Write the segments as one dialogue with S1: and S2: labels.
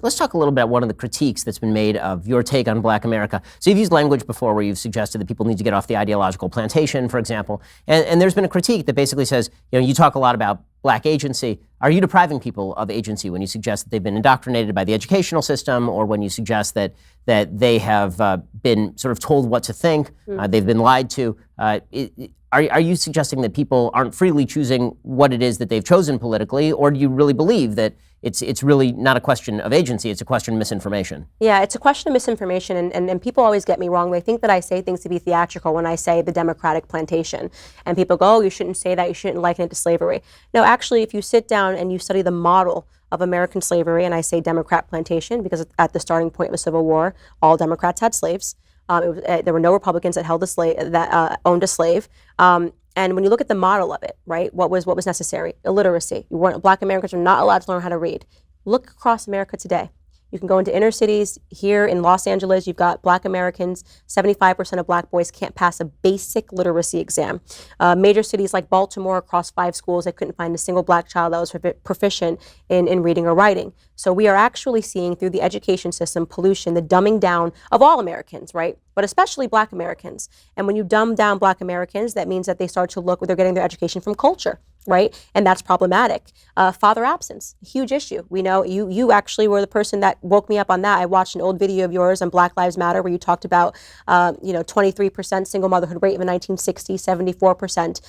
S1: let's talk a little bit about one of the critiques that's been made of your take on Black America. So you've used language before where you've suggested that people need to get off the ideological plantation, for example. And there's been a critique that basically says, you talk a lot about Black agency. Are you depriving people of agency when you suggest that they've been indoctrinated by the educational system, or when you suggest that they have been sort of told what to think, they've been lied to? Are you suggesting that people aren't freely choosing what it is that they've chosen politically, or do you really believe that it's really not a question of agency, it's a question of misinformation?
S2: Yeah, it's a question of misinformation, and people always get me wrong. They think that I say things to be theatrical when I say the Democratic plantation. And people go, oh, you shouldn't say that, you shouldn't liken it to slavery. No, actually, if you sit down and you study the model of American slavery, and I say Democrat plantation because at the starting point of the Civil War, all Democrats had slaves. There were no Republicans that held a slave, that owned a slave. And when you look at the model of it, right, what was necessary? Illiteracy. Black Americans are not allowed to learn how to read. Look across America today. You can go into inner cities. Here in Los Angeles, you've got Black Americans. 75% of Black boys can't pass a basic literacy exam. Major cities like Baltimore, across 5 schools, they couldn't find a single Black child that was proficient in reading or writing. So we are actually seeing through the education system pollution, the dumbing down of all Americans, right? But especially Black Americans. And when you dumb down Black Americans, that means that they start to look, they're getting their education from culture, right? And that's problematic. Father absence, huge issue. We know you actually were the person that woke me up on that. I watched an old video of yours on Black Lives Matter where you talked about, 23% single motherhood rate in the 1960s, 74%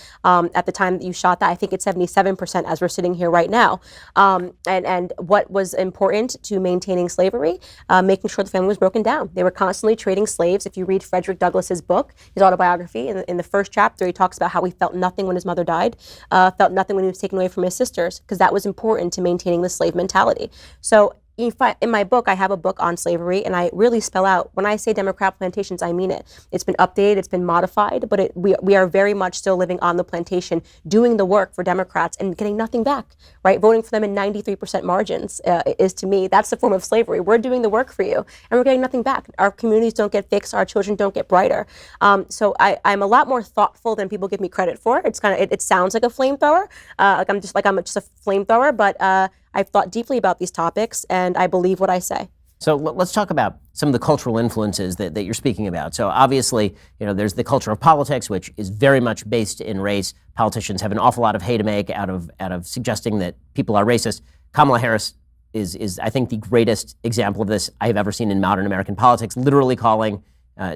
S2: at the time that you shot that. I think it's 77% as we're sitting here right now. And what was important to maintaining slavery, making sure the family was broken down. They were constantly trading slaves. If you read Frederick Douglass's book, his autobiography, in the first chapter, he talks about how he felt nothing when his mother died, felt nothing when he was taken away from his sisters, because that was important to maintaining the slave mentality. So in my book, I have a book on slavery, and I really spell out, when I say Democrat plantations, I mean it. It's been updated, it's been modified, but we are very much still living on the plantation, doing the work for Democrats and getting nothing back, right? Voting for them in 93% margins is, to me, that's the form of slavery. We're doing the work for you, and we're getting nothing back. Our communities don't get fixed, our children don't get brighter. So I'm a lot more thoughtful than people give me credit for. It's kind of, it sounds like a flamethrower, I'm just a flamethrower, but I've thought deeply about these topics, and I believe what I say.
S1: So let's talk about some of the cultural influences that you're speaking about. So obviously, there's the culture of politics, which is very much based in race. Politicians have an awful lot of hay to make out of suggesting that people are racist. Kamala Harris is I think, the greatest example of this I have ever seen in modern American politics, literally calling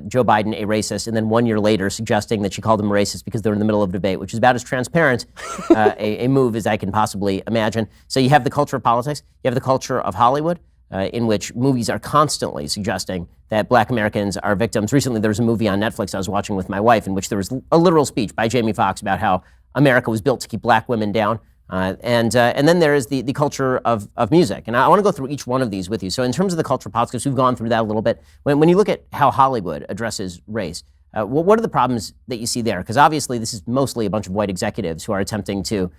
S1: Joe Biden a racist, and then 1 year later suggesting that she called him a racist because they're in the middle of a debate, which is about as transparent a move as I can possibly imagine. So you have the culture of politics, you have the culture of Hollywood, in which movies are constantly suggesting that Black Americans are victims. Recently, there was a movie on Netflix I was watching with my wife in which there was a literal speech by Jamie Foxx about how America was built to keep Black women down. And then there is the culture of music. And I want to go through each one of these with you. So in terms of the culture of politics, we've gone through that a little bit. When you look at how Hollywood addresses race, what are the problems that you see there? Because obviously this is mostly a bunch of white executives who are attempting to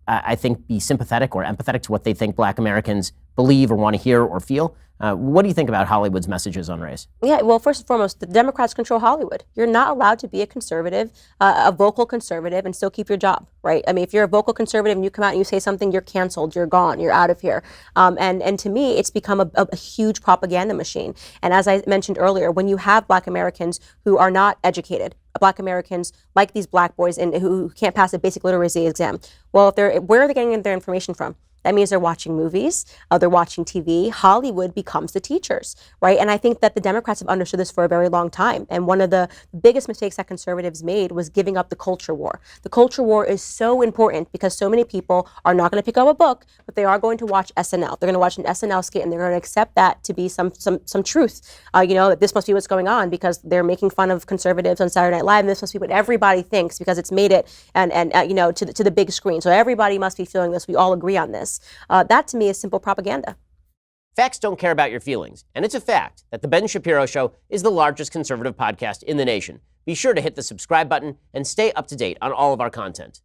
S1: I think, be sympathetic or empathetic to what they think Black Americans believe or want to hear or feel. What do you think about Hollywood's messages on race?
S2: Yeah, well, first and foremost, the Democrats control Hollywood. You're not allowed to be a conservative, a vocal conservative, and still keep your job, right? I mean, if you're a vocal conservative and you come out and you say something, you're canceled, you're gone, you're out of here. And to me, it's become a huge propaganda machine. And as I mentioned earlier, when you have Black Americans who are not educated, Black Americans like these Black boys and who can't pass a basic literacy exam, well, where are they getting their information from? That means they're watching movies, they're watching TV. Hollywood becomes the teachers, right? And I think that the Democrats have understood this for a very long time. And one of the biggest mistakes that conservatives made was giving up the culture war. The culture war is so important because so many people are not going to pick up a book, but they are going to watch SNL. They're going to watch an SNL skit and they're going to accept that to be some truth. That this must be what's going on because they're making fun of conservatives on Saturday Night Live. And this must be what everybody thinks because it's made it to the big screen. So everybody must be feeling this. We all agree on this. That to me is simple propaganda.
S1: Facts don't care about your feelings, and it's a fact that The Ben Shapiro Show is the largest conservative podcast in the nation. Be sure to hit the subscribe button and stay up to date on all of our content.